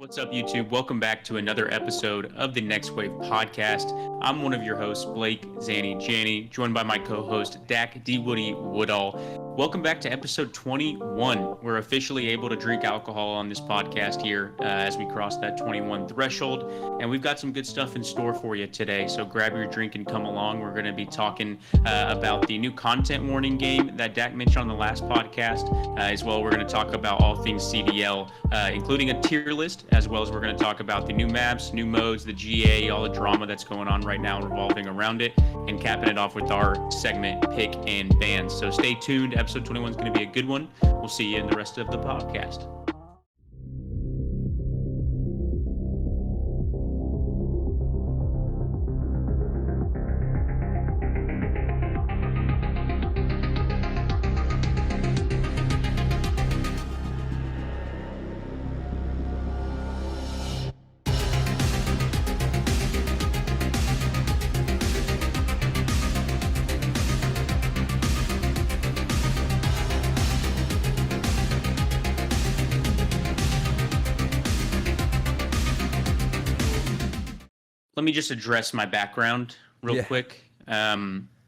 What's up, YouTube? Welcome back to another episode of the Next Wave podcast. I'm one of your hosts, Blake Zanny Janney, joined by my co-host, Dak D. Woody Woodall. Welcome back to episode 21. We're officially able to drink alcohol on this podcast here as we cross that 21 threshold, and we've got some good stuff in store for you today, so grab your drink and come along. We're going to be talking about the new content warning game that Dak mentioned on the last podcast. As well, we're going to talk about all things CDL, including a tier list, as well as we're going to talk about the new maps, new modes, the GA, all the drama that's going on right now revolving around it, and capping it off with our segment, Pick and Ban. So stay tuned. Episode 21 is going to be a good one. We'll see you in the rest of the podcast. Let me just address my background real quick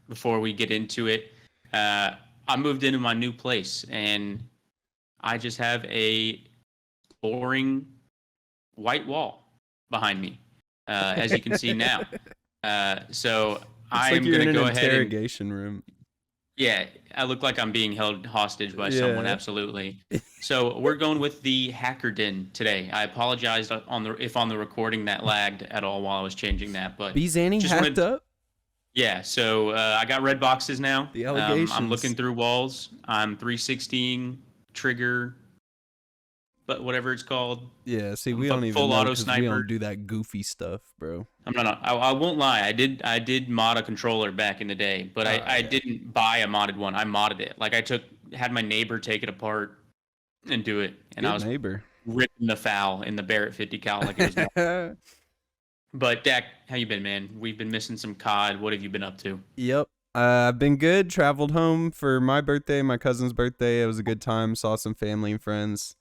before we get into it. I moved into my new place, and I just have a boring white wall behind me, as you can see now. So I'm going to go ahead and... interrogation room. Yeah, I look like I'm being held hostage by someone, absolutely. So we're going with the Hacker Den today. I apologize if on the recording that lagged at all while I was changing that, but Zanny hacked up? Yeah, so I got red boxes now. The allegations. I'm looking through walls. I'm 316 trigger, but whatever it's called. Yeah, see, we don't even full know auto sniper. We don't do that goofy stuff, bro. I won't lie. I did mod a controller back in the day, but I didn't buy a modded one. I modded it. Like had my neighbor take it apart and do it, and Good I was ripping the foul in the Barrett 50 cal like it was. But Dak, how you been, man? We've been missing some COD. What have you been up to? Yep. I've been good. Traveled home for my birthday, my cousin's birthday. It was a good time. Saw some family and friends,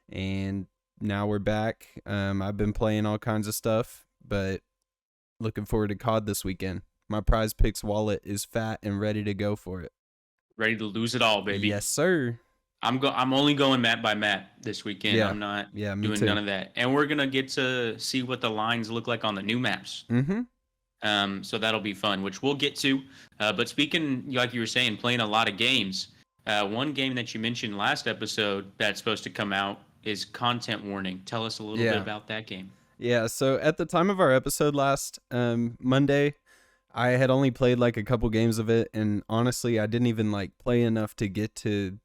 and now we're back. I've been playing all kinds of stuff, but looking forward to COD this weekend. My Prize Picks wallet is fat and ready to go for it. Ready to lose it all, baby. Yes, sir. I'm only going map by map this weekend. Yeah. I'm not me doing too. none of that. And we're gonna get to see what the lines look like on the new maps. Mm-hmm. So that'll be fun, which we'll get to. But speaking, like you were saying, playing a lot of games. One game that you mentioned last episode that's supposed to come out is Content Warning. Tell us a little bit about that game. Yeah, so at the time of our episode last Monday, I had only played like a couple games of it, and honestly, I didn't even like play enough to get to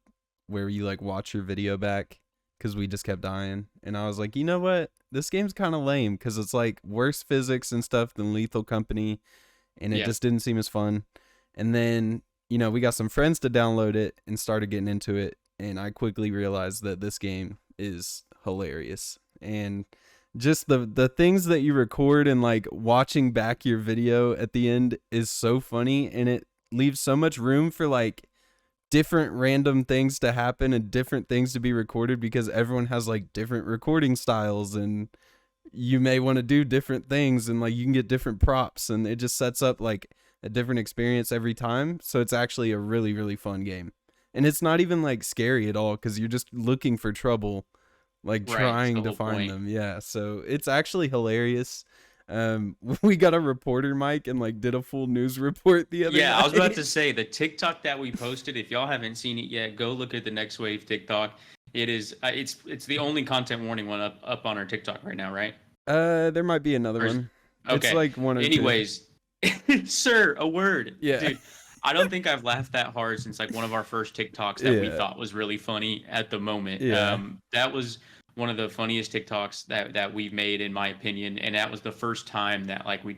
where you like watch your video back because we just kept dying. And I was like, you know what? This game's kind of lame because it's like worse physics and stuff than Lethal Company, and it just didn't seem as fun. And then, we got some friends to download it and started getting into it, and I quickly realized that this game is hilarious. And just the things that you record and like watching back your video at the end is so funny, and it leaves so much room for like different random things to happen and different things to be recorded because everyone has like different recording styles, and you may want to do different things, and like you can get different props, and it just sets up like a different experience every time. So it's actually a really, really fun game. And it's not even like scary at all because you're just looking for trouble, like trying to find them. Yeah, so it's actually hilarious. We got a reporter mic and like did a full news report the other night. I was about to say the TikTok that we posted. If y'all haven't seen it yet, go look at the Next Wave TikTok. It is it's the only content warning one up on our TikTok right now, right? There might be another one. Okay. It's like one or Anyways, sir, a word. Yeah. Dude, I don't think I've laughed that hard since like one of our first TikToks that we thought was really funny at the moment. Yeah. That was one of the funniest TikToks that we've made, in my opinion, and that was the first time that like you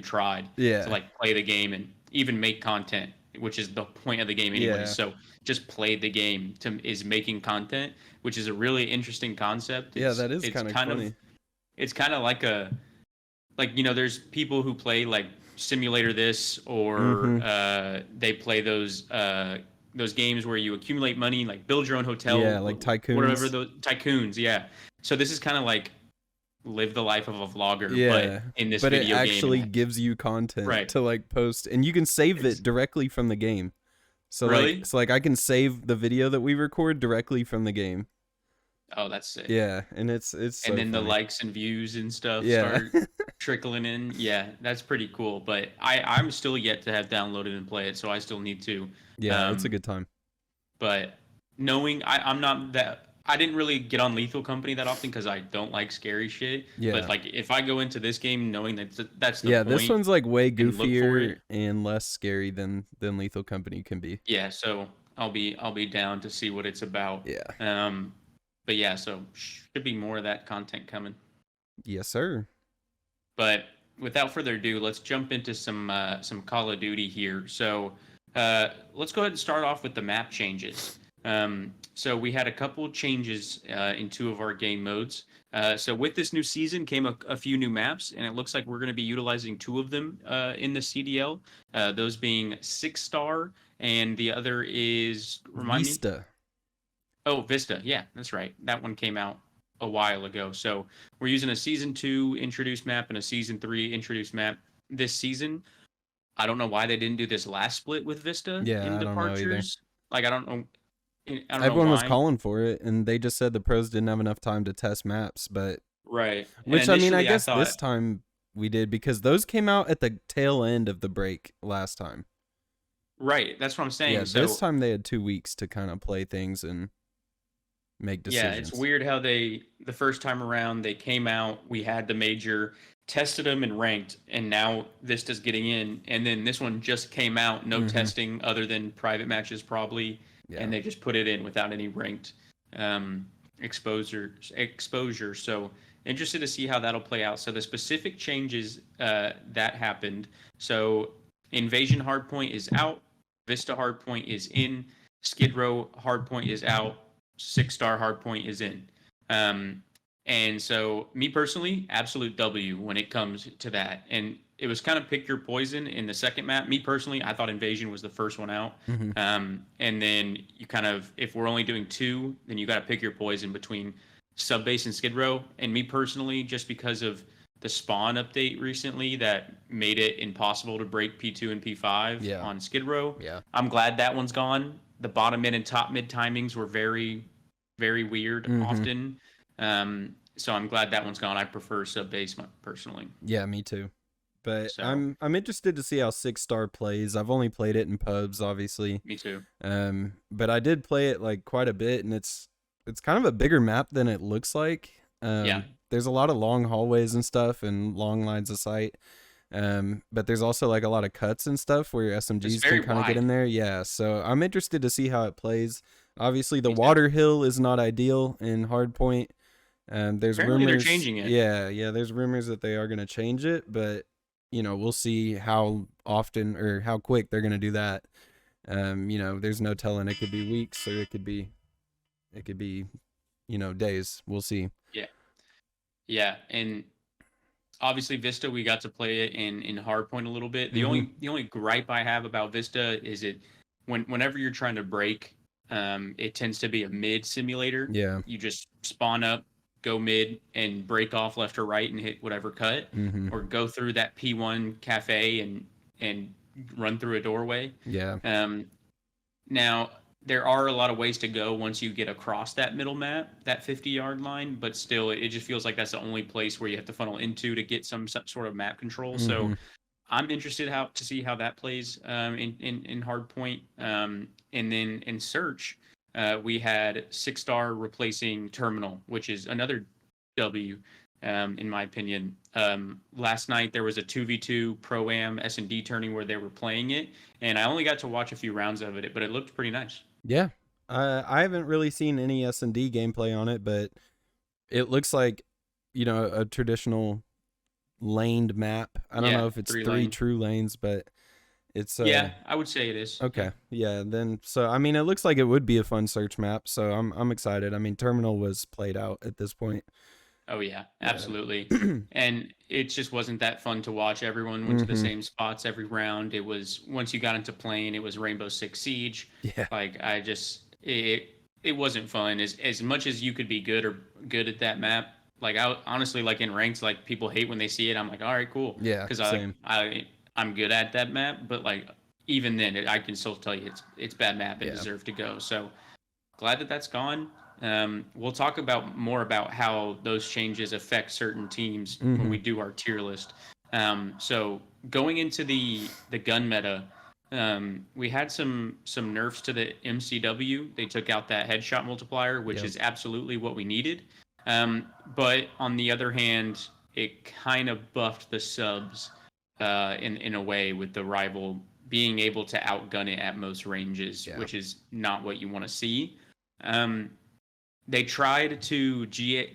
tried to like play the game and even make content, which is the point of the game anyway. So just play the game is making content, which is a really interesting concept. That is kind of funny. It's kind of like there's people who play like Simulator This, or they play those games where you accumulate money, like build your own hotel, like tycoons. Whatever those tycoons, So this is kind of like live the life of a vlogger, but Yeah, in this but it video game. actually gives you content Right. to like post, and you can save It's, it directly from the game. So really? like I can save the video that we record directly from the game. Oh, that's sick. Yeah, and it's And so then the funny. likes and views and stuff Yeah. start trickling in. Yeah, that's pretty cool. But I'm still yet to have downloaded and play it, so I still need to. Yeah, it's a good time. But knowing I'm not that I didn't really get on Lethal Company that often because I don't like scary shit. Yeah. But like if I go into this game knowing that's the Yeah, point, this one's like way and look for goofier it. and less scary than Lethal Company can be. Yeah, so I'll be down to see what it's about. Yeah. But yeah, so should be more of that content coming. Yes, sir. But without further ado, let's jump into some Call of Duty here. So let's go ahead and start off with the map changes. So we had a couple changes in two of our game modes. So with this new season came a few new maps, and it looks like we're going to be utilizing two of them in the CDL. Those being 6-star, and the other is Vista. Oh, Vista. Yeah, that's right. That one came out a while ago. So we're using a season 2 introduced map and a season 3 introduced map this season. I don't know why they didn't do this last split with Vista in departures. Like I don't know. Everyone was calling for it, and they just said the pros didn't have enough time to test maps. But right, which I mean, I guess this time we did because those came out at the tail end of the break last time. Right, that's what I'm saying. Yeah, so, this time they had 2 weeks to kind of play things and make decisions. Yeah, it's weird how the first time around they came out, we had the major, tested them and ranked, and now Vista's getting in, and then this one just came out, no testing other than private matches probably, and they just put it in without any ranked exposure. So interested to see how that'll play out. So the specific changes that happened. So Invasion Hardpoint is out, Vista Hardpoint is in, Skid Row Hardpoint is out, 6-star Hardpoint is in. And so me personally, absolute W when it comes to that. And it was kind of pick your poison in the second map. Me personally, I thought Invasion was the first one out. And then you kind of, if we're only doing 2, then you got to pick your poison between Subbase and Skid Row. And me personally, just because of the spawn update recently that made it impossible to break P2 and P5 on Skid Row, I'm glad that one's gone. The bottom mid and top mid timings were very, very weird often. So I'm glad that one's gone. I prefer Subbase personally. Yeah, me too. But so, I'm interested to see how 6-star plays. I've only played it in pubs, obviously. Me too. But I did play it like quite a bit, and it's kind of a bigger map than it looks like. There's a lot of long hallways and stuff, and long lines of sight. But there's also like a lot of cuts and stuff where your SMGs can kind of get in there. Yeah, so I'm interested to see how it plays. Obviously, the water hill is not ideal in Hardpoint. There's apparently rumors they're changing it. Yeah. There's rumors that they are going to change it, but we'll see how often or how quick they're going to do that. There's no telling. It could be weeks or it could be, days. We'll see. Yeah, and obviously Vista, we got to play it in Hardpoint a little bit. The only gripe I have about Vista is it whenever you're trying to break, it tends to be a mid simulator. Yeah, you just spawn up, go mid, and break off left or right and hit whatever cut, or go through that P1 cafe and run through a doorway. Yeah. Now there are a lot of ways to go once you get across that middle map, that 50-yard line, but still it just feels like that's the only place where you have to funnel into to get some sort of map control. So I'm interested to see how that plays in Hardpoint. And then in Search, we had 6-star replacing Terminal, which is another W, in my opinion. Last night there was a 2v2 Pro-Am S&D tourney where they were playing it, and I only got to watch a few rounds of it, but it looked pretty nice. Yeah. I haven't really seen any S&D gameplay on it, but it looks like, a traditional laned map. I don't know if it's 3 true lanes, but it's I would say it is. Okay. Yeah, then so I mean it looks like it would be a fun search map, so I'm excited. I mean, Terminal was played out at this point. Oh yeah, absolutely. And it just wasn't that fun to watch. Everyone went to the same spots every round. It was once you got into playing, it was Rainbow Six Siege. Yeah. Like it wasn't fun. As much as you could be good at that map, Like I honestly like in ranked, like people hate when they see it. I'm like, all right, cool, Yeah, because same. I'm good at that map. But like even then, I can still tell you it's bad map and Yeah. deserve to go. So glad that that's gone. We'll talk about more about how those changes affect certain teams when we Mhm. do our tier list. So going into the gun meta, we had some nerfs to the MCW. They took out that headshot multiplier, which Yep. is absolutely what we needed. But on the other hand, it kind of buffed the subs in a way with the rival being able to outgun it at most ranges, Yeah. which is not what you want to see. Um, they tried to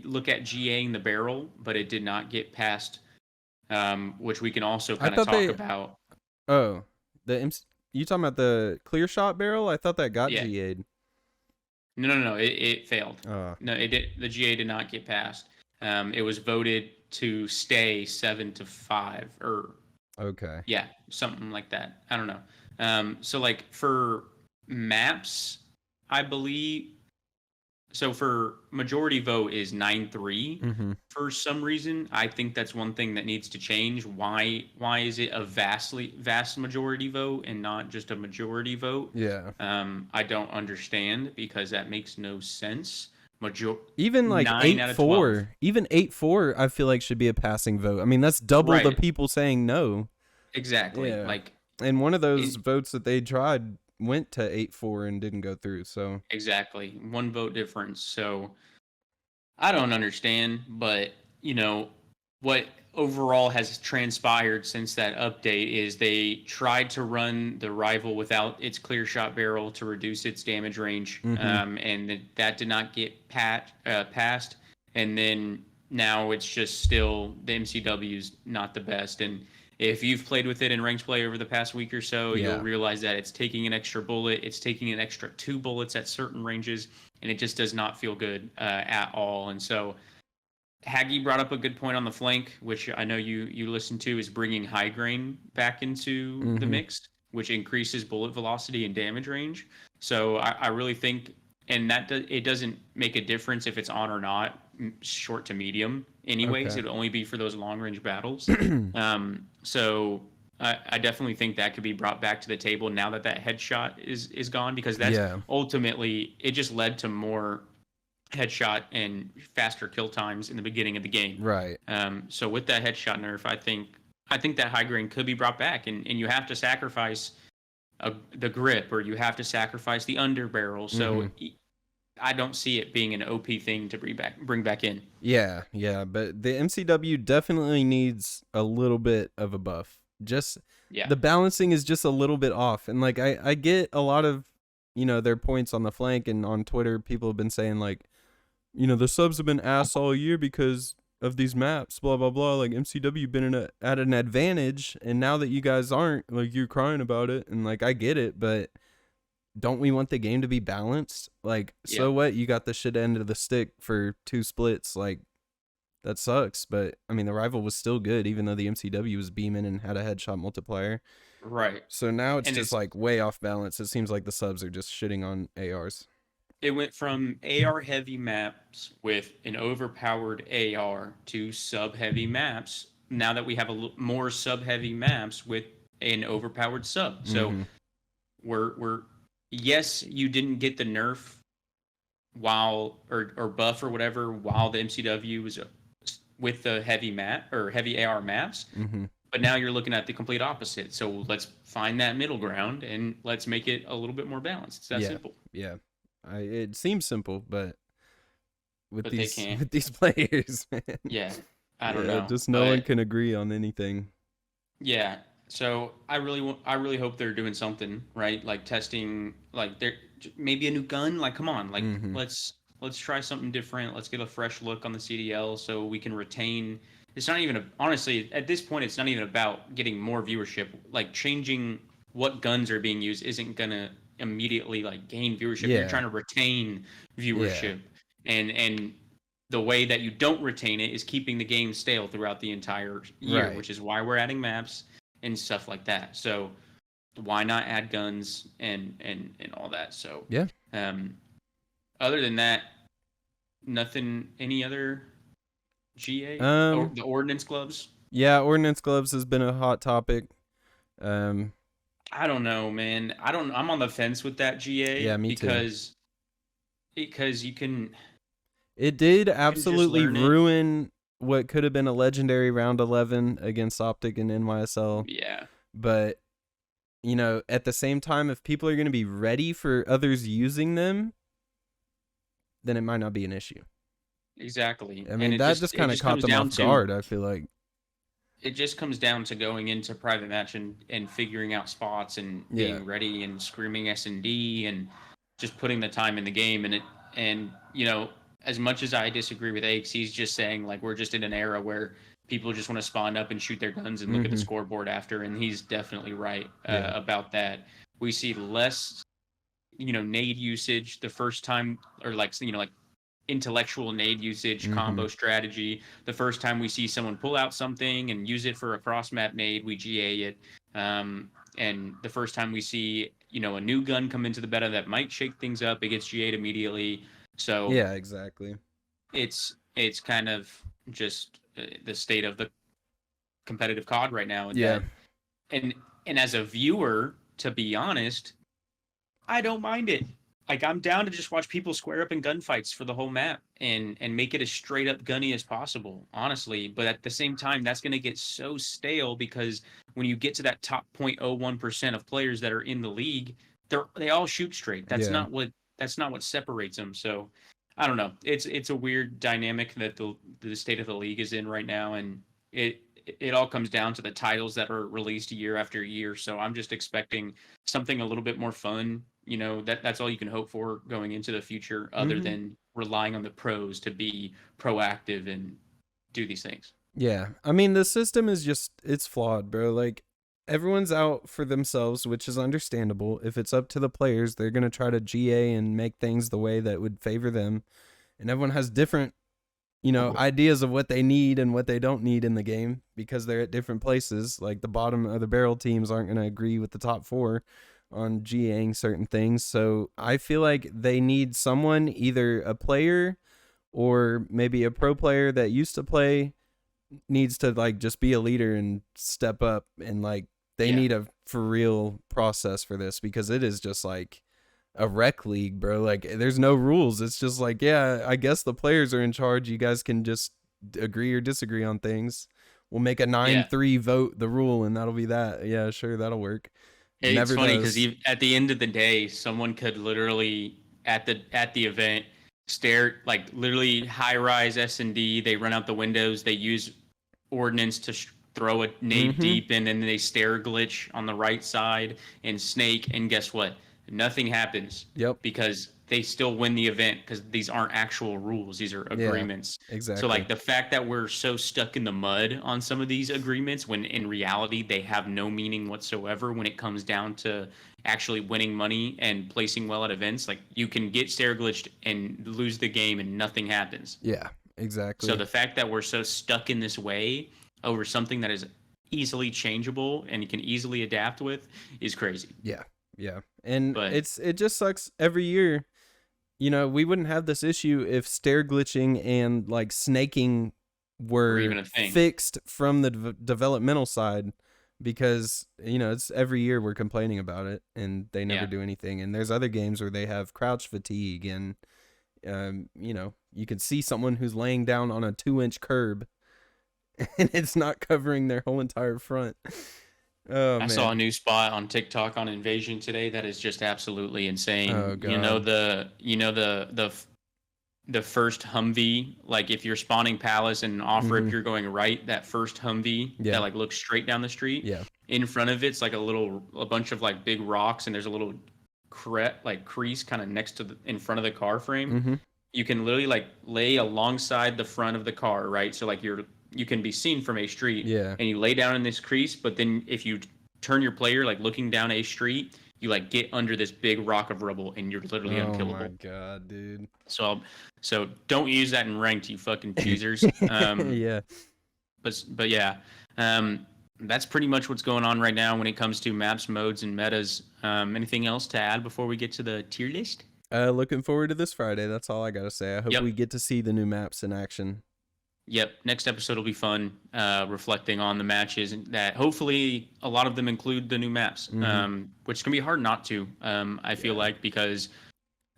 look at GAing the barrel, but it did not get past, which we can also I kind of thought talk they about. Oh, you talking about the clear shot barrel? I thought that got Yeah, GA'd. no, it failed. Uh, No, it did. The GA did not get passed. It was voted to stay 7-5, or okay. yeah, something like that. I don't know. So like for maps, I believe so for majority vote is 9-3. Mhm. For some reason, I think that's one thing that needs to change. Why is it a vast majority vote and not just a majority vote? Yeah. I don't understand because that makes no sense. Major Even like 9 eight out of 12. four, even 8-4, I feel like should be a passing vote. I mean, that's double the Right. people saying no. Exactly. Yeah. Like And one of those it, votes that they tried went to 8-4 and didn't go through. So exactly. One vote difference. So I don't understand, but what overall has transpired since that update is they tried to run the rival without its clear shot barrel to reduce its damage range, Mhm. and that did not get passed. And then now it's just still the MCW's not the best. And if you've played with it in ranked play over the past week or so, you'll Yeah. realize that it's taking an extra bullet, it's taking an extra 2 bullets at certain ranges, and it just does not feel good at all. And so Haggy brought up a good point on the flank, which I know you listened to, is bringing high grain back into the Mhm. mix, which increases bullet velocity and damage range. So I really think, and it doesn't make a difference if it's on or not, short to medium. Anyways, Okay. it'll only be for those long range battles. So I definitely think that could be brought back to the table now that that headshot is gone, because that's Yeah. ultimately it just led to more headshot and faster kill times in the beginning of the game. Right. So with that headshot nerf, I think that high grain could be brought back, and you have to sacrifice the grip, or you have to sacrifice the underbarrel. So Mhm. I don't see it being an OP thing to bring back in. Yeah, yeah, but the MCW definitely needs a little bit of a buff. Just Yeah, the balancing is just a little bit off. And like I get a lot of, their points on the flank, and on Twitter people have been saying like, the subs have been ass all year because of these maps, blah blah blah. Like MCW been at an advantage, and now that you guys aren't, like, you're crying about it, and like I get it, but don't we want the game to be balanced? Like, yeah, so what? You got the shit end of the stick for 2 splits. Like, that sucks. But I mean, the rival was still good, even though the MCW was beaming and had a headshot multiplier. right. So now it's And just like way off balance. It seems like the subs are just shitting on ARs. it went from AR heavy maps with an overpowered AR to sub heavy maps. Now that we have more sub heavy maps with an overpowered sub, so Mm-hmm. we're yes, you didn't get the nerf while or buff or whatever while the MCW was with the heavy map or heavy AR maps, Mm-hmm. but now you're looking at the complete opposite. So let's find that middle ground and let's make it a little bit more balanced. It's that Yeah. simple. Yeah. It seems simple, but with But they these can't. with these players, man. Yeah, I don't Yeah, know, just no one but can agree on anything. yeah. So I really hope they're doing something right, like testing, like they're maybe a new gun. Like, come on, like Mm-hmm. let's try something different. Let's get a fresh look on the CDL so we can retain. It's not even honestly at this point, it's not even about getting more viewership. Like changing what guns are being used isn't gonna immediately like gain viewership. You're Yeah. trying to retain Yeah. viewership, and the way that you don't retain it is keeping the game stale throughout the entire year, Right. which is why we're adding maps and stuff like that. So why not add guns and all that? So Yeah. um, other than that, nothing. Any other GA or the ordnance gloves? Yeah, ordnance gloves has been a hot topic. I don't know, man. I'm on the fence with that GA Yeah, me too. because It did you can just absolutely learn it. ruin what could have been a legendary round 11 against Optic and NYSL. Yeah, But, at the same time, if people are going to be ready for others using them, then it might not be an issue. exactly. I And mean, that just it kind of just caught comes them down off to guard, I feel like. it just comes down to going into private match and figuring out spots and Yeah. being ready and screaming S&D and just putting the time in the game. And as much as I disagree with Aches, he's just saying like we're just in an era where people just want to spawn up and shoot their guns and look at the scoreboard after, and he's definitely right about that. We see less nade usage the first time, or like intellectual nade usage, combo strategy. The first time we see someone pull out something and use it for a cross map nade, we GA it. And the first time we see a new gun come into the meta that might shake things up, it gets GA'd immediately. So Yeah, exactly. it's kind of just the state of the competitive COD right now. Yeah. And as a viewer, to be honest, I don't mind it. Like, I'm down to just watch people square up in gunfights for the whole map and make it as straight up gunny as possible, honestly. But at the same time, that's going to get so stale because when you get to that top 0.01% of players that are in the league, they all shoot straight. That's Yeah. not what separates them. So I don't know. It's a weird dynamic that the state of the league is in right now, and it all comes down to the titles that are released year after year. So I'm just expecting something a little bit more fun. That's all you can hope for going into the future, other than relying on the pros to be proactive and do these things. Yeah. I mean, the system is it's flawed, bro. Like, everyone's out for themselves, which is understandable. If it's up to the players, they're going to try to GA and make things the way that would favor them. And everyone has different, ideas of what they need and what they don't need in the game because they're at different places. Like, the bottom of the barrel teams aren't going to agree with the top 4 on GAing certain things. So I feel like they need someone, either a player or maybe a pro player that used to play, needs to like just be a leader and step up, and like they need a for real process for this, because it is just like a rec league, bro. Like, there's no rules. It's just like, yeah, I guess the players are in charge. You guys can just agree or disagree on things. We'll make a 9-3 vote the rule, and that'll be that. Yeah, sure, that'll work. It's funny because at the end of the day, someone could literally at the event stare, like, literally high rise S&D. They run out the windows. They use ordnance to throw a nade deep, and then they stare glitch on the right side and snake. And guess what? Nothing happens. Yep. Because they still win the event because these aren't actual rules. These are agreements. Yeah, exactly. So like the fact that we're so stuck in the mud on some of these agreements when in reality they have no meaning whatsoever when it comes down to actually winning money and placing well at events. Like, you can get stare glitched and lose the game and nothing happens. Yeah, exactly. So the fact that we're so stuck in this way over something that is easily changeable and you can easily adapt with is crazy. Yeah. And it just sucks every year. We wouldn't have this issue if stair glitching and like snaking were even a thing. Fixed from the developmental side, because it's every year we're complaining about it and they never do anything. And there's other games where they have crouch fatigue, and you can see someone who's laying down on a 2-inch curb and it's not covering their whole entire front. Oh, I saw a new spot on TikTok on Invasion today that is just absolutely insane. Oh, God. The first Humvee, like if you're spawning Palace and offer if you're going right, that first Humvee that like looks straight down the street. Yeah. In front of it's like a bunch of like big rocks, and there's a little crease kind of next to in front of the car frame. You can literally like lay alongside the front of the car, right? So like you can be seen from a street, and you lay down in this crease, but then if you turn your player like looking down a street, you like get under this big rock of rubble and you're literally unkillable. Oh my God, dude. So don't use that in ranked, you fucking cheesers. Yeah. But yeah, that's pretty much what's going on right now when it comes to maps, modes, and metas. Anything else to add before we get to the tier list? Looking forward to this Friday. That's all I gotta say. I hope we get to see the new maps in action. Yep. Next episode will be fun, reflecting on the matches and that hopefully a lot of them include the new maps, which can be hard not to. I feel like because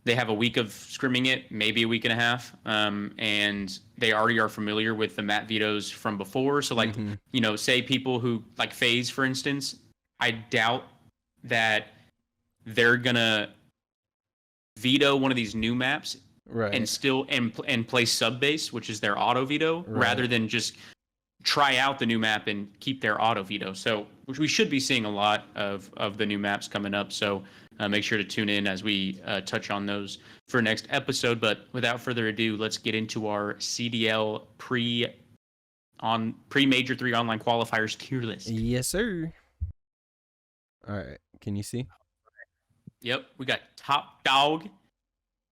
they have a week of scrimming it, maybe a week and a half, and they already are familiar with the map vetoes from before. So like, say people who like FaZe, for instance, I doubt that they're gonna veto one of these new maps and still and play sub base, which is their auto veto, rather than just try out the new map and keep their auto veto. So we should be seeing a lot of the new maps coming up. So make sure to tune in as we touch on those for next episode. But without further ado, let's get into our CDL pre-Major 3 online qualifiers tier list. Yes, sir. All right. Can you see? Yep. We got Top Dog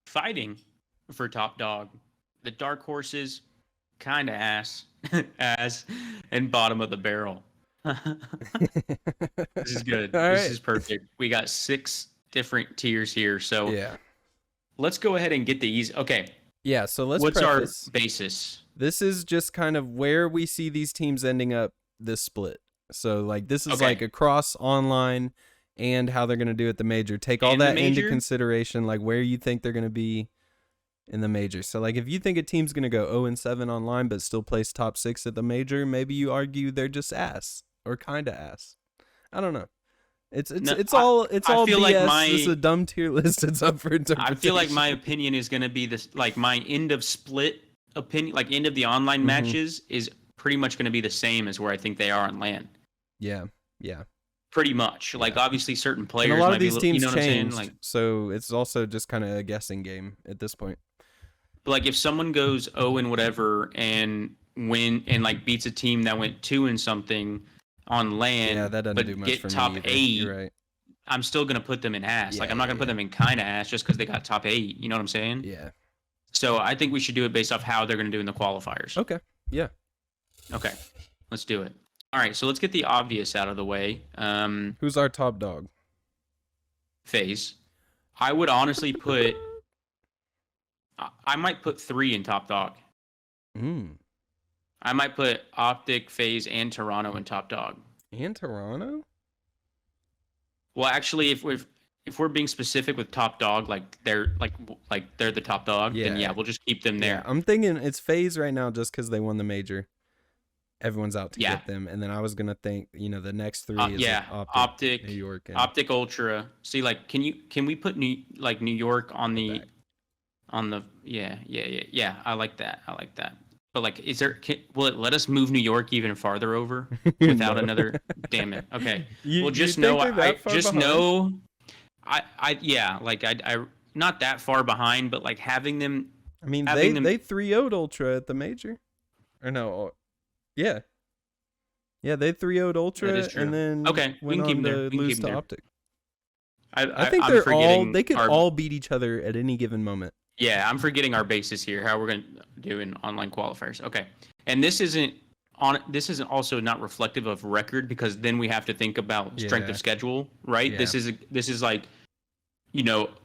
fighting for Top Dog. The Dark Horses, kind of ass, and bottom of the barrel. This is good. This is perfect. We got 6 different tiers here. So let's go ahead and get the easy. Okay. Yeah. So what's our basis? This is just kind of where we see these teams ending up this split. So like this is like across online and how they're going to do at the major. Take all that into consideration, like where you think they're going to be in the major. So like if you think a team's going to go 0-7 online but still place top 6 at the major, maybe you argue they're just ass or kind of ass. I don't know. It's all BS. Like this is a dumb tier list. It's up for interpretation. I feel like my opinion is going to be this, like my end of split opinion, like end of the online matches is pretty much going to be the same as where I think they are on LAN. Yeah. Yeah. Pretty much. Like obviously certain players and a lot might of these be, teams you know changed, like, so it's also just kind of a guessing game at this point. But like if someone goes 0 and whatever and win and like beats a team that went 2 and something on LAN, that doesn't do much get for top me 8, You're right. I'm still gonna put them in ass. Like I'm not gonna put them in kind of ass just because they got top 8. You know what I'm saying? Yeah. So I think we should do it based off how they're gonna do in the qualifiers. Okay. Yeah. Okay. Let's do it. All right. So let's get the obvious out of the way. Who's our top dog? FaZe. I would honestly put. I might put 3 in top dog. I might put Optic, FaZe, and Toronto in top dog. And Toronto? Well, actually, if we're being specific with top dog, like they're the top dog, then we'll just keep them there. Yeah, I'm thinking it's FaZe right now just because they won the major. Everyone's out to get them, and then I was gonna think, the next 3 is like Optic, New York, and Optic Ultra. See, like, can we put New York on the yeah? I like that. But like, will it let us move New York even farther over without another? Damn it. Okay. Just know I not that far behind, but like having them. I mean, they 3-0'd Ultra at the major, or no? Yeah, they 3-0'd Ultra and then we can keep them lose to Optic. I think they could all beat each other at any given moment. Yeah, I'm forgetting our basis here. How we're going to do in online qualifiers. Okay, and this isn't also not reflective of record because then we have to think about strength of schedule, right? Yeah. This is like,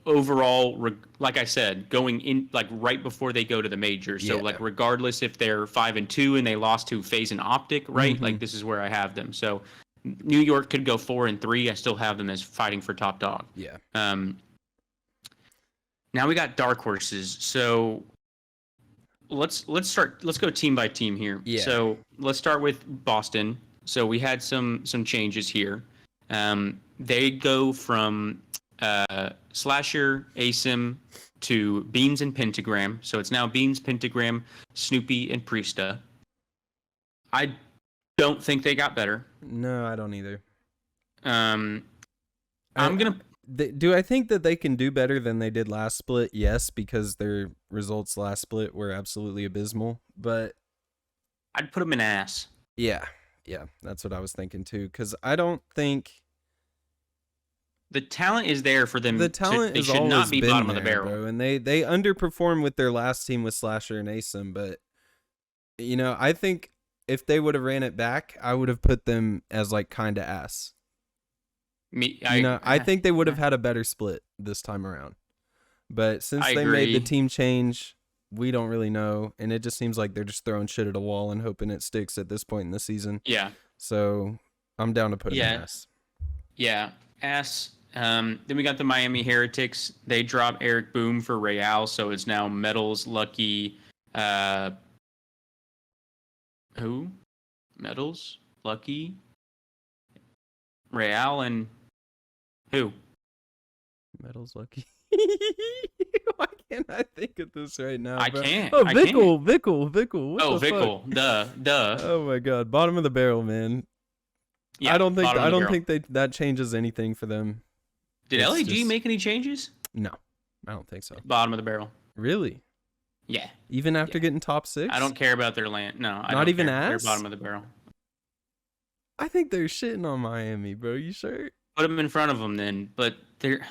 overall, like I said, going in like right before they go to the major. So like regardless if they're 5-2 and they lost to FaZe and Optic, right? Like this is where I have them. So New York could go 4-3. I still have them as fighting for top dog. Yeah. Now we got dark horses. So let's go team by team here. Yeah. So let's start with Boston. So we had some changes here. They go from Slasher, Asim to Beans and Pentagram. So it's now Beans, Pentagram, Snoopy, and Priesta. I don't think they got better. No, I don't either. Do I think that they can do better than they did last split? Yes, because their results last split were absolutely abysmal. But I'd put them in ass. Yeah, that's what I was thinking too. Because I don't think the talent is there for them. The talent they should not be bottom of the barrel, bro. And they underperformed with their last team with Slasher and Asim. But I think if they would have ran it back, I would have put them as like kind of ass. I think they would have had a better split this time around. But since they made the team change, we don't really know, and it just seems like they're just throwing shit at a wall and hoping it sticks at this point in the season. Yeah. So I'm down to put him in S. Yeah. S. Then we got the Miami Heretics. They drop Eric Boom for Real, so it's now Metals, Lucky, who? Metals, Lucky, Real, and who? Metals Lucky. Why can't I think of this right now? I bro? can't. Oh, I Vickle. can't. What the Vickle. fuck? Duh. Oh my god, bottom of the barrel, man. Yeah, I don't think that changes anything for them. Did It's LAG just- make any changes? No, I don't think so. Bottom of the barrel. Really? Yeah. Even after getting top 6? I don't care about their land. No, I Not don't even care. ass? They're bottom of the barrel. I think they're shitting on Miami, bro. You sure? Put them in front of them then, but they're.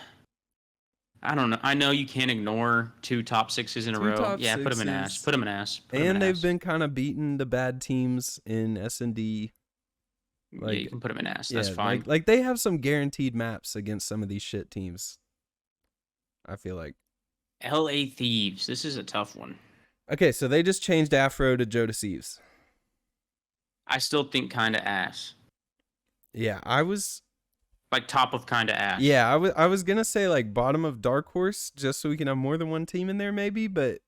I don't know. I know you can't ignore 2 top 6s in a row. top Yeah, put them in sixes. ass. Put them in ass. Put 'em in And they've ass. been kind of beating the bad teams in S&D. Yeah, you can put them in ass. That's Yeah, fine. like they have some guaranteed maps against some of these shit teams. I feel like. LA Thieves. This is a tough one. Okay, so they just changed Afro to Joe Deceives. I still think kind of ass. Yeah, I was. Like top of kind of ass. Yeah, I was gonna say like bottom of Dark Horse, just so we can have more than one team in there, maybe. But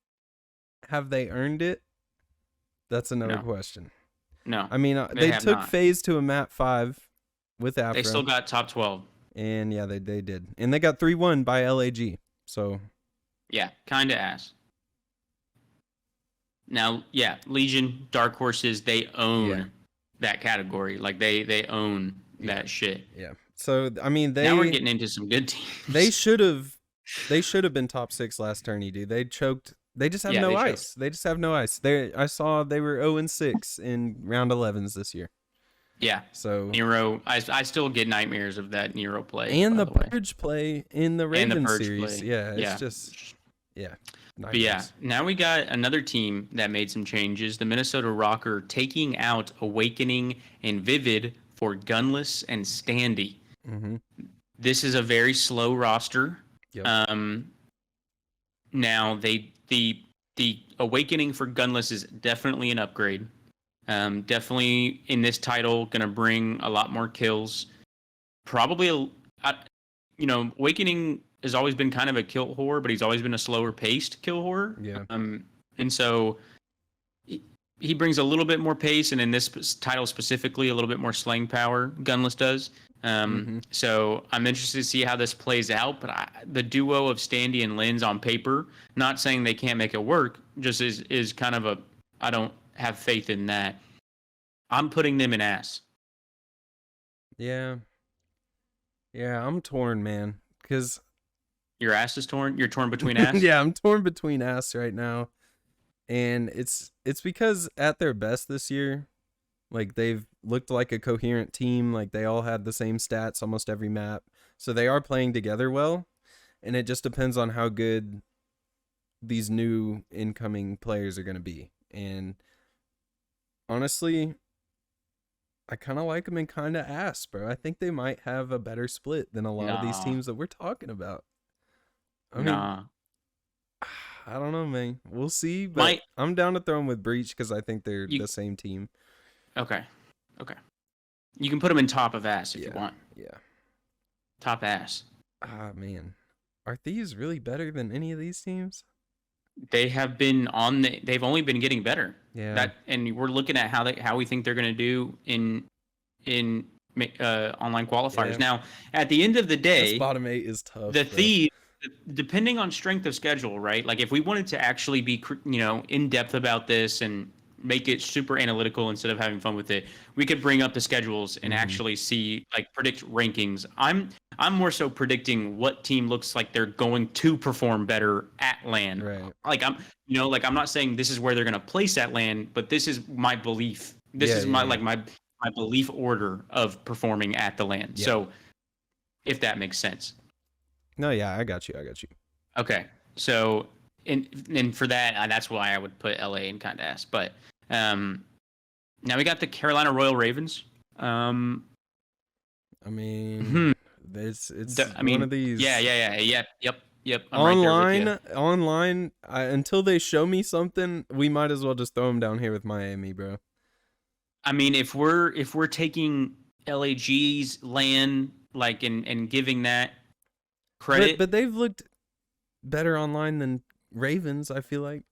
have they earned it? That's another No. question. No. I mean, They they have took not. FaZe to a map 5 with Afro. They still got top 12. And yeah, they did, and they got 3-1 by LAG. So Yeah, kind of ass. Now, yeah, Legion, Dark Horses, they own that category. Like they own that shit. yeah. So I mean, Now we're getting into some good teams. They should have been top 6 last tourney, dude. They choked. They just have Yeah, no they choked. ice. They just have no ice. I saw they were 0-6 in round 11s this year. Yeah. So Nero, I still get nightmares of that Nero play. and by the the way. Purge play in the And Raven the Purge series. play. Yeah, it's Yeah. just But yeah, nightmares. now we got another team that made some changes. The Minnesota Rocker taking out Awakening and Vivid for Gunless and Standy. Mm-hmm. This is a very slow roster. Yep. Now the Awakening for Gunless is definitely an upgrade. Definitely in this title, gonna bring a lot more kills. Probably, Awakening has always been kind of a kill whore, but he's always been a slower paced kill whore. Yeah. And so he brings a little bit more pace, and in this title specifically, a little bit more slaying power. Gunless does. So I'm interested to see how this plays out. But the duo of Standy and Linz on paper, not saying they can't make it work, just is kind of a I don't have faith in that. I'm putting them in ass. Yeah. Yeah, I'm torn, man. Because Your ass is torn. You're torn between ass. yeah, I'm torn between ass right now. And it's because at their best this year, like they've looked like a coherent team, like they all had the same stats almost every map. So they are playing together well, and it just depends on how good these new incoming players are going to be. And honestly, I kind of like them and kind of ass, bro. I think they might have a better split than a lot of these Nah. teams that we're talking about. I mean, Nah. I don't know, man. We'll see, but I'm down to throw them with Breach because I think they're the same team. Okay. You can put them in top of ass if you want. Yeah. Top ass. Ah, man. Are Thieves really better than any of these teams? They have been they've only been getting better. Yeah. And we're looking at how we think they're going to do in online qualifiers. Yeah. Now, at the end of the day, This bottom 8 is tough. the bro. Thieves, depending on strength of schedule, right? Like if we wanted to actually be, in depth about this and make it super analytical instead of having fun with it, we could bring up the schedules and actually see, like, predict rankings. I'm more so predicting what team looks like they're going to perform better at LAN. Right. Like I'm not saying this is where they're going to place at LAN, but this is my belief. This is my belief order of performing at the LAN. Yeah. So if that makes sense. No, yeah, I got you. Okay. So and for that, that's why I would put LA in kind of ass. But now we got the Carolina Royal Ravens. I mean, it's one of these. Yeah. Yep. Yep. I'm right there with you. Online, until they show me something, we might as well just throw them down here with Miami, bro. I mean, if we're taking LAG's land like and giving that credit, But they've looked better online than Ravens, I feel like.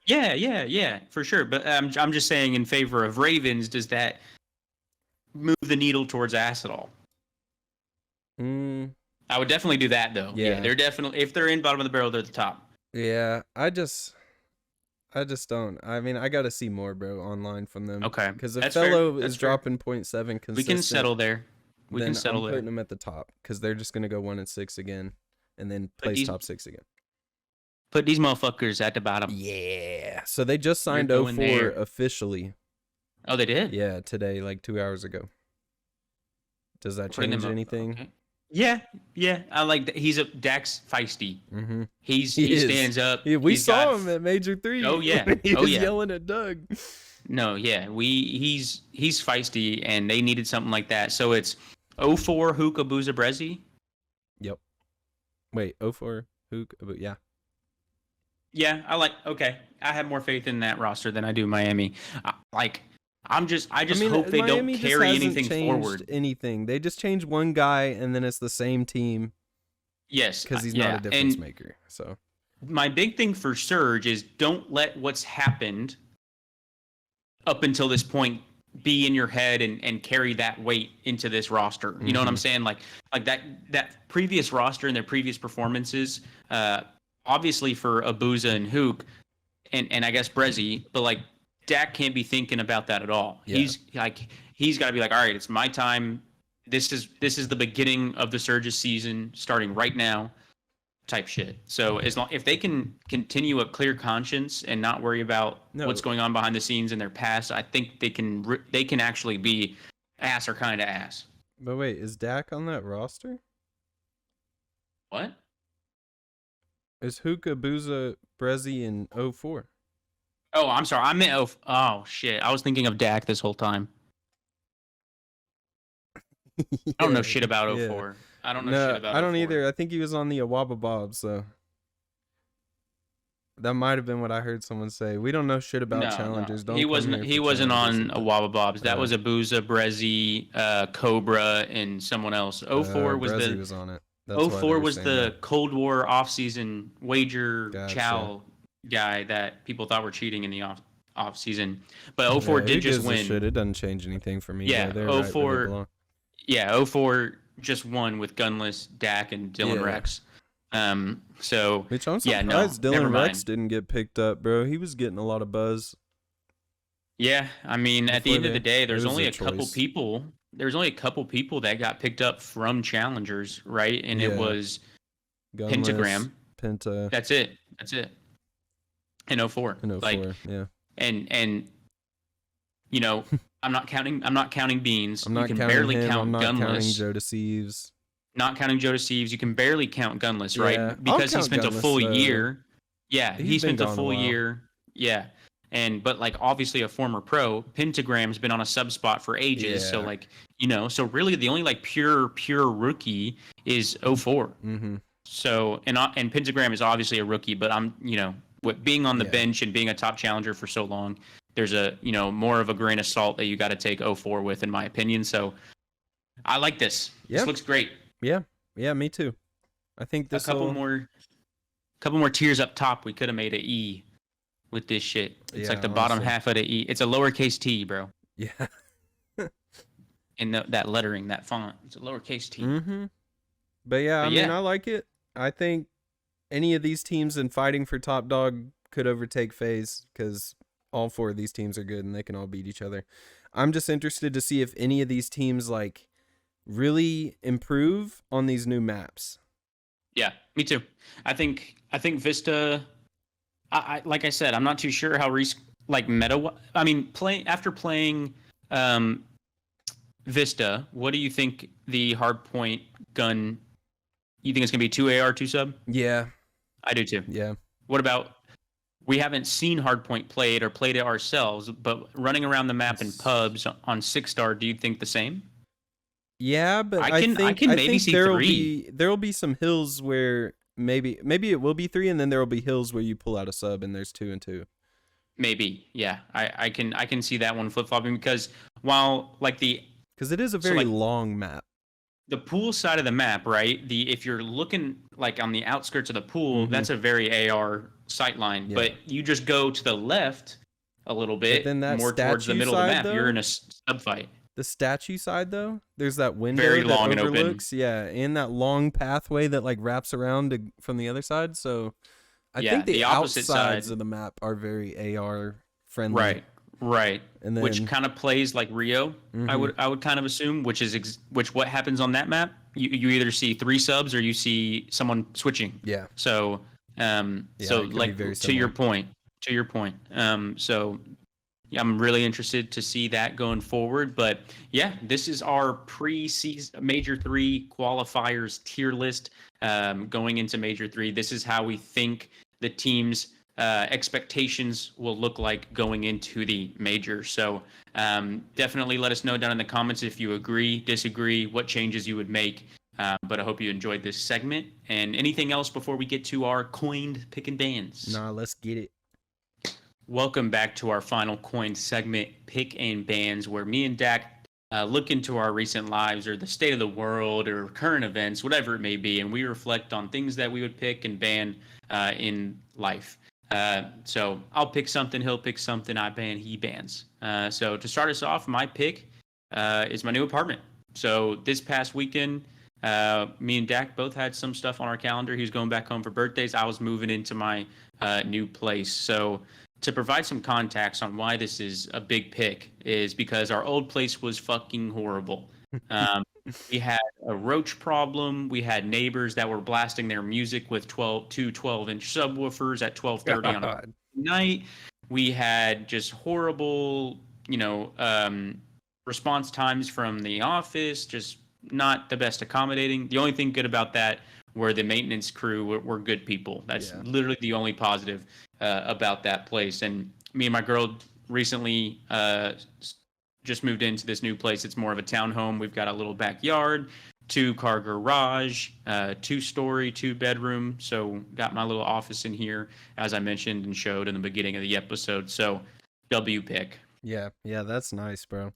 yeah, for sure. But I'm just saying in favor of Ravens, does that move the needle towards ass at all? I would definitely do that though. Yeah, they're definitely, if they're in bottom of the barrel, they're the top. Yeah, I just don't. I mean, I got to see more, bro, online from them. Okay, because if Fellow is dropping 0.7 consistent, we can settle there. I'm putting them at the top because they're just gonna go 1-6 again, and then place top 6 again. Put these motherfuckers at the bottom. Yeah. So they just signed 04 officially. Oh, they did? Yeah, today, like 2 hours ago. Does that change anything? Okay. Yeah. I like that. Dak's feisty. Mm-hmm. He stands up. Yeah, we saw him at Major 3. Oh yeah. He was yelling at Doug. No, yeah. He's feisty, and they needed something like that. So it's 04 Hookah Booza Brezzy. Yep. Wait, 04 Hook. Yeah. Yeah, I have more faith in that roster than I do Miami. I just hope they Miami don't carry anything forward. They just change one guy, and then it's the same team. Yes, because he's not a difference maker. So my big thing for Surge is don't let what's happened up until this point be in your head and carry that weight into this roster. You know what I'm saying? Like that previous roster and their previous performances. Obviously for Abuza and Hook, and I guess Brezzy, but like Dak can't be thinking about that at all. Yeah. He's got to be like, all right, it's my time. This is the beginning of the Surge's season, starting right now, type shit. So if they can continue a clear conscience and not worry about what's going on behind the scenes in their past, I think they can actually be ass or kind of ass. But wait, is Dak on that roster? What? Is Hookah, Booza, Brezzy in 04? Oh, I'm sorry. I meant oh shit. I was thinking of Dak this whole time. I don't know shit about 04. I don't know shit about 04. I don't either. I think he was on the Awaba Bob, so that might have been what I heard someone say. We don't know shit about challengers. No. He wasn't on Awaba Bobs. That was Abuza, Brezzy, Cobra, and someone else. 04 was Brezzy was on it. 04 was the Cold War off-season wager chow guy that people thought were cheating in the off-season. But 04 did just win. It doesn't change anything for me. Yeah, 04. Yeah, 04 just won with Gunless, Dak, and Dylan Rex. So which I'm surprised Dylan Rex didn't get picked up, bro. He was getting a lot of buzz. Yeah, I mean, at the end of the day, there's only a couple people. There's only a couple people that got picked up from challengers, right? And it was Gunless, Pentagram. Penta. That's it. In 04. In 04, yeah. And you know, I'm not counting Beans. I'm not you can counting barely him. count I'm not Gunless. Counting Joe Deceives. Not counting Joe Deceives. You can barely count Gunless, right? Because he spent Gunless, a full year. Yeah, he spent a full year. Yeah. But like obviously a former pro, Pentagram's been on a sub spot for ages. Yeah. So like, you know, so really the only like pure rookie is 04. Mm-hmm. So and Pentagram is obviously a rookie, but I'm, you know, with being on the bench and being a top challenger for so long, there's a, you know, more of a grain of salt that you got to take 04 with, in my opinion. So I like this. Yeah. This looks great. Yeah, me too. I think this a couple more tiers up top. We could have made an E with this shit. It's like the bottom half of the E. It's a lowercase T, bro. Yeah. And that lettering, that font, it's a lowercase T. Mm-hmm. But I mean, I like it. I think any of these teams in fighting for top dog could overtake FaZe because all 4 of these teams are good and they can all beat each other. I'm just interested to see if any of these teams like really improve on these new maps. Yeah, me too. I think Vista. I like I said, I'm not too sure how meta. I mean, after playing Vista, what do you think the hardpoint gun? You think it's gonna be 2 AR 2 sub? Yeah, I do too. Yeah. What about? We haven't seen hardpoint played or played it ourselves, but running around the map in pubs on 6-star, do you think the same? Yeah, but I think maybe see there'll be some hills where maybe it will be 3, and then there will be hills where you pull out a sub, and there's 2 and 2. Maybe, yeah. I can see that one flip flopping because while like because it is a very long map. The pool side of the map, right? If you're looking like on the outskirts of the pool, that's a very AR sightline. Yeah. But you just go to the left a little bit, more towards the middle of the map. Though, you're in a sub fight. The statue side, though, there's that window very long that overlooks, and open. Yeah, and that long pathway that like wraps around from the other side. So I think the opposite sides of the map are very AR friendly. Right. And then, which kind of plays like Rio, I would kind of assume, which what happens on that map, you either see 3 subs or you see someone switching. Yeah. So like to your point. So yeah, I'm really interested to see that going forward. But yeah, this is our pre-season Major 3 qualifiers tier list going into Major 3. This is how we think the team's expectations will look like going into the major. So definitely let us know down in the comments if you agree, disagree, what changes you would make. But I hope you enjoyed this segment. And anything else before we get to our coined pick and bans? Nah, let's get it. Welcome back to our final coined segment, Pick and Bans, where me and Dak look into our recent lives or the state of the world or current events, whatever it may be, and we reflect on things that we would pick and ban in life. So I'll pick something, he'll pick something, I ban, he bans. So to start us off, my pick is my new apartment. So this past weekend, me and Dak both had some stuff on our calendar. He was going back home for birthdays. I was moving into my new place. So to provide some context on why this is a big pick is because our old place was fucking horrible. We had a roach problem. We had neighbors that were blasting their music with 2 12-inch subwoofers at 12:30 on a night. We had just horrible, response times from the office, just not the best accommodating. The only thing good about that were the maintenance crew were good people. That's literally the only positive about that place. And me and my girl recently just moved into this new place. It's more of a townhome. We've got a little backyard, 2-car garage, 2-story, 2-bedroom. So got my little office in here, as I mentioned and showed in the beginning of the episode. So W pick. Yeah, that's nice, bro.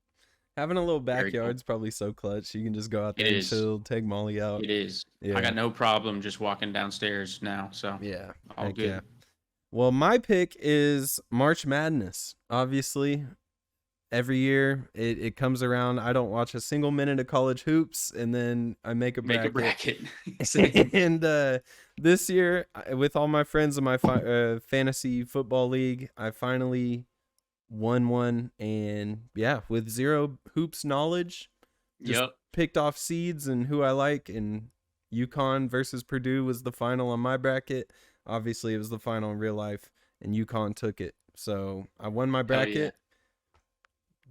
Having a little backyard's probably so clutch. You can just go out there and chill, take Molly out. It is. Yeah. I got no problem just walking downstairs now. So yeah, all good. Yeah. Well, my pick is March Madness. Obviously, every year it comes around. I don't watch a single minute of college hoops, and then I make a bracket. And this year, with all my friends in my fantasy football league, I finally won one, and with zero hoops knowledge, just picked off seeds and who I like, and UConn versus Purdue was the final on my bracket. Obviously, it was the final in real life, and UConn took it. So I won my bracket. Yeah.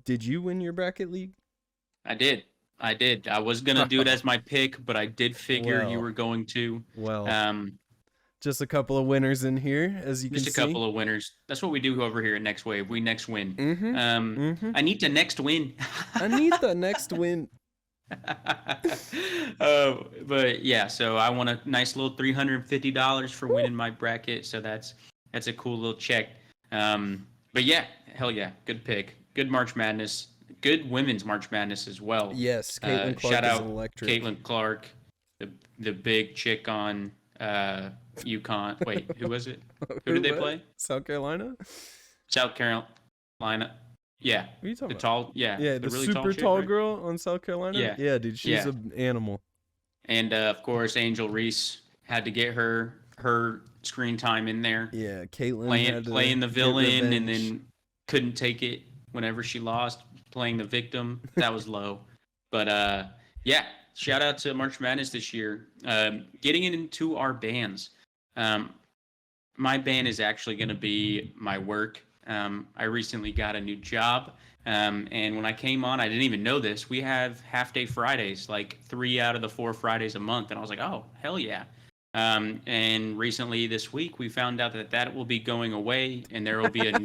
Did you win your bracket league? I did. I was going to do it as my pick, but I did figure you were going to. Well, just a couple of winners in here, as you can see. Just a couple of winners. That's what we do over here at Next Wave. We next win. I need the next win. I need the next win. But yeah, so I won a nice little $350 for winning my bracket. So that's a cool little check. But yeah, hell yeah, good pick. Good March Madness. Good women's March Madness as well. Yes, Caitlin Clark shout out electric. Caitlin Clark, the big chick on UConn. Wait, who was it? Who did they play? South Carolina. Yeah. What are you talking about? Tall, the really super tall chick, right? Girl on South Carolina. Yeah, dude, she's an animal. And of course, Angel Reese had to get her screen time in there. Yeah, Caitlin playing the villain, and then couldn't take it whenever she lost, playing the victim. That was low. But shout out to March Madness this year. Getting into our bands. My band is actually going to be my work. I recently got a new job. And when I came on, I didn't even know this. We have half-day Fridays, like 3 out of the 4 Fridays a month. And I was like, oh, hell yeah. And recently this week, we found out that will be going away, and there will be a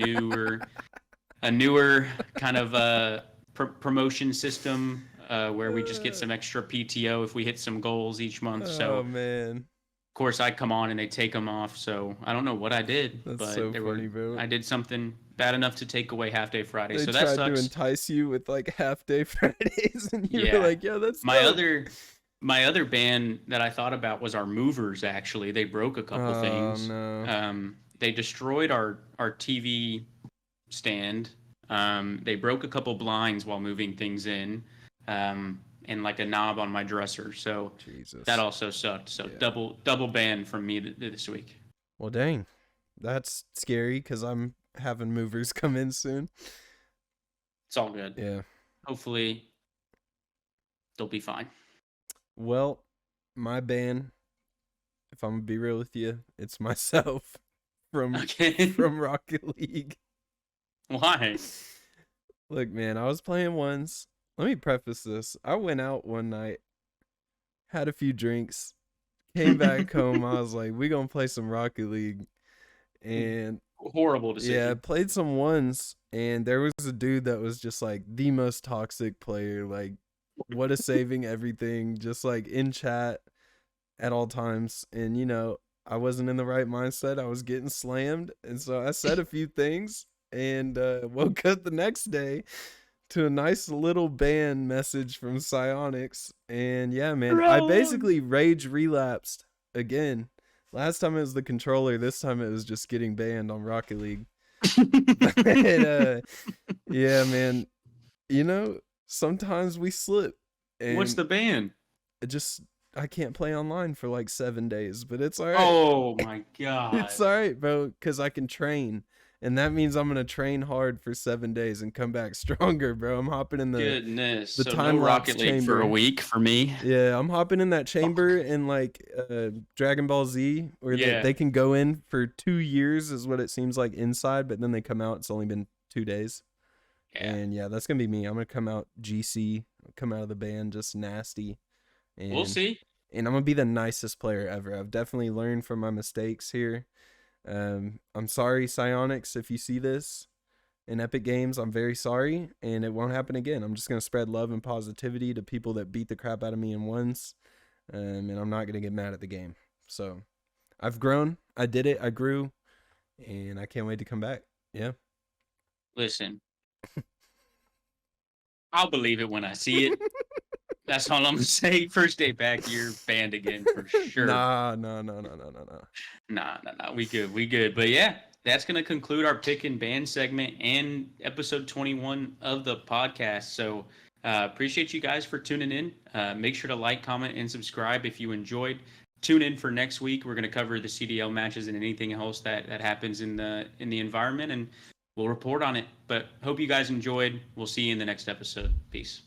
newer kind of promotion system where we just get some extra PTO if we hit some goals each month. Oh, man. Of course, I come on and they take them off. So I don't know what I did, That's but so funny, bro. I did something bad enough to take away half day Friday. They So that tried to sucks. entice you with like half day Fridays, and you were Yeah. like, "Yeah, that's My dope." other ban that I thought about was our movers. Actually, they broke a couple Oh things. no. They destroyed our TV stand. They broke a couple blinds while moving things in, and like a knob on my dresser. So Jesus. that also sucked. So Yeah. double ban from me this week. Well, dang. That's scary because I'm having movers come in soon. It's all good. Yeah. Hopefully, they'll be fine. Well, my ban, if I'm gonna be real with you, it's myself from Rocket League. Why? Look, man, I was playing ones. Let me preface this. I went out one night, had a few drinks, came back home. I was like, we gonna play some Rocket League. And horrible decision. Yeah, played some ones, and there was a dude that was just like the most toxic player. Like, what a saving everything, just like in chat at all times. And I wasn't in the right mindset. I was getting slammed, and so I said a few things, and woke up the next day to a nice little ban message from Psyonix. And yeah, man, I basically rage relapsed again. Last time it was the controller. This time it was just getting banned on Rocket League. And, yeah, man. Sometimes we slip. And What's the ban? I can't play online for like 7 days, but it's all right. Oh my god. It's all right, bro, because I can train. And that means I'm gonna train hard for 7 days and come back stronger, bro. I'm hopping in the so time no lapse Rocket League chamber for a week for me. Yeah, I'm hopping in that chamber in like Dragon Ball Z, where they can go in for 2 years, is what it seems like inside, but then they come out. It's only been 2 days, and yeah, that's gonna be me. I'm gonna come out GC, come out of the band just nasty. And, we'll see. And I'm gonna be the nicest player ever. I've definitely learned from my mistakes here. I'm sorry, Psyonix, if you see this in Epic Games. I'm very sorry, and it won't happen again. I'm just gonna spread love and positivity to people that beat the crap out of me in ones, and I'm not gonna get mad at the game. So I've grown. I did it. I grew, and I can't wait to come back. Yeah. Listen, I'll believe it when I see it. That's all I'm gonna say. First day back, you're banned again for sure. Nah. We good. But yeah, that's gonna conclude our pick and ban segment and episode 21 of the podcast. So appreciate you guys for tuning in. Make sure to like, comment, and subscribe if you enjoyed. Tune in for next week. We're gonna cover the CDL matches and anything else that happens in the environment, and we'll report on it. But hope you guys enjoyed. We'll see you in the next episode. Peace.